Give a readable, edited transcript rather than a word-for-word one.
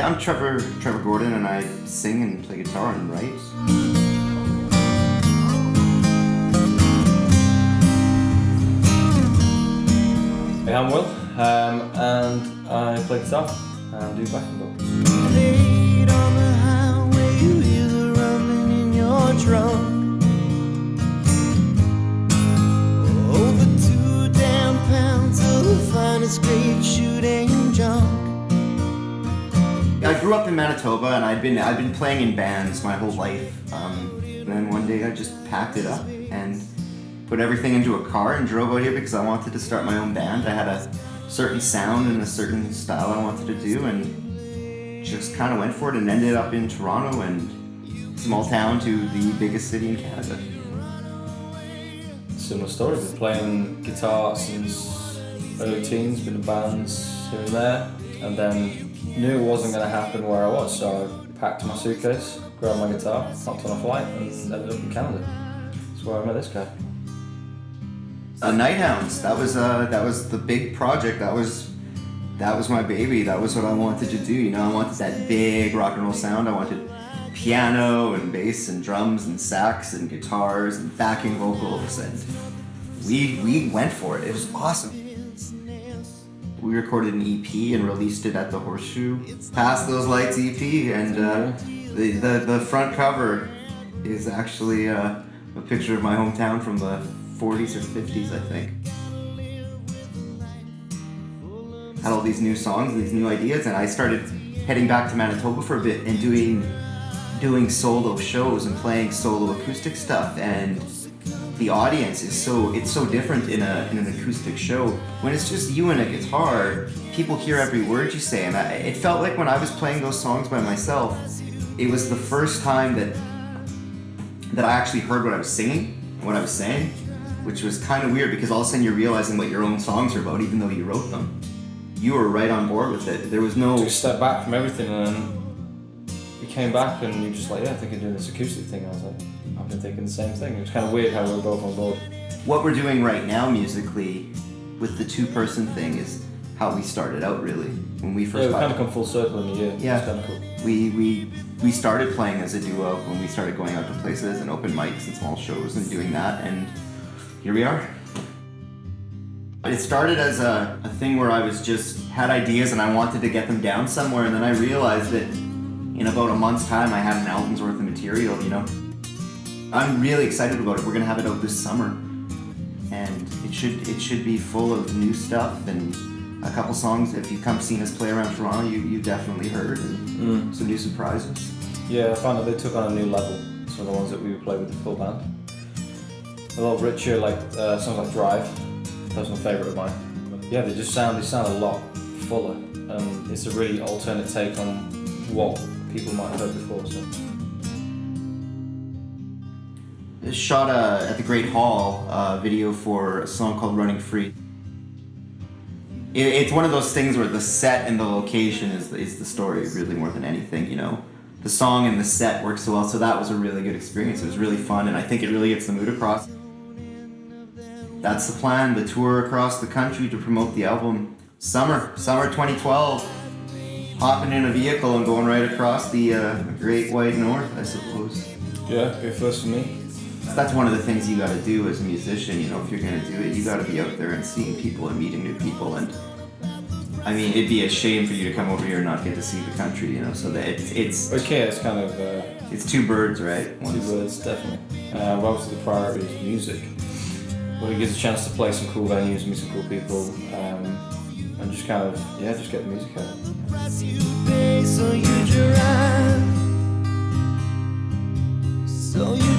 Yeah, I'm Trevor Gordon, and I sing and play guitar and write. Hey, I'm Will, and I play guitar and do backing vocals. Late on the highway, you hear the rumbling in your trunk. Over 2 damn pounds of the finest great shooting junk. I grew up in Manitoba, and I'd been playing in bands my whole life. And then one day I just packed it up and put everything into a car and drove out here because I wanted to start my own band. I had a certain sound and a certain style I wanted to do, and just kind of went for it and ended up in Toronto, and small town to the biggest city in Canada. Similar story, been playing guitar since early teens, been in bands here and there, and then knew it wasn't going to happen where I was, so I packed my suitcase, grabbed my guitar, hopped on a flight, and ended up in Canada. That's where I met this guy. Nighthounds, that was the big project. That was my baby. That was what I wanted to do. You know, I wanted that big rock and roll sound. I wanted piano and bass and drums and sax and guitars and backing vocals, and we went for it. It was awesome. We recorded an EP and released it at the Horseshoe. Past Those Lights EP, and the front cover is actually a picture of my hometown from the 40s or 50s, I think. Had all these new songs, these new ideas, and I started heading back to Manitoba for a bit and doing solo shows and playing solo acoustic stuff. And the audience is so different in an acoustic show. When it's just you and a guitar, people hear every word you say, and it felt like when I was playing those songs by myself, it was the first time that I actually heard what I was singing and what I was saying, which was kind of weird because all of a sudden you're realizing what your own songs are about, even though you wrote them. You were right on board with it. There was no... Took a step back from everything, and then you came back and you were just like, yeah, I think I'm doing this acoustic thing. I was like, I've been thinking the same thing. It was kind of weird how we were both on board. What we're doing right now musically with the two-person thing is how we started out, really, when we first we kind of come full circle in a year. Yeah, it's kind of cool. We started playing as a duo when we started going out to places and open mics and small shows and doing that, and here we are. It started as a thing where I had ideas and I wanted to get them down somewhere, and then I realized that in about a month's time I had an album's worth of material, you know. I'm really excited about it. We're gonna have it out this summer, and it should be full of new stuff and a couple songs. If you come seen us play around Toronto, you definitely heard, and some new surprises. Yeah, I found that they took on a new level. Some of the ones that we would play with the full band. A lot richer, like songs like Drive, personal favourite of mine. But yeah, they sound a lot fuller, and it's a really alternate take on what people might have heard before. So. Shot at the Great Hall video for a song called Running Free. It's one of those things where the set and the location is the story really more than anything, you know. The song and the set work so well, so that was a really good experience. It was really fun, and I think it really gets the mood across. That's the plan, the tour across the country to promote the album. Summer 2012. Hopping in a vehicle and going right across the Great White North, I suppose. Yeah, go first for me. That's one of the things you gotta do as a musician, you know, if you're gonna do it, you gotta be out there and seeing people and meeting new people, and I mean, it'd be a shame for you to come over here and not get to see the country, you know, so that it's... Okay, it's kind of... it's two birds, right? Two birds, definitely. Obviously the priority is music. When it gives a chance to play some cool venues, meet some cool people, and just kind of, just get the music out. So you drive, so you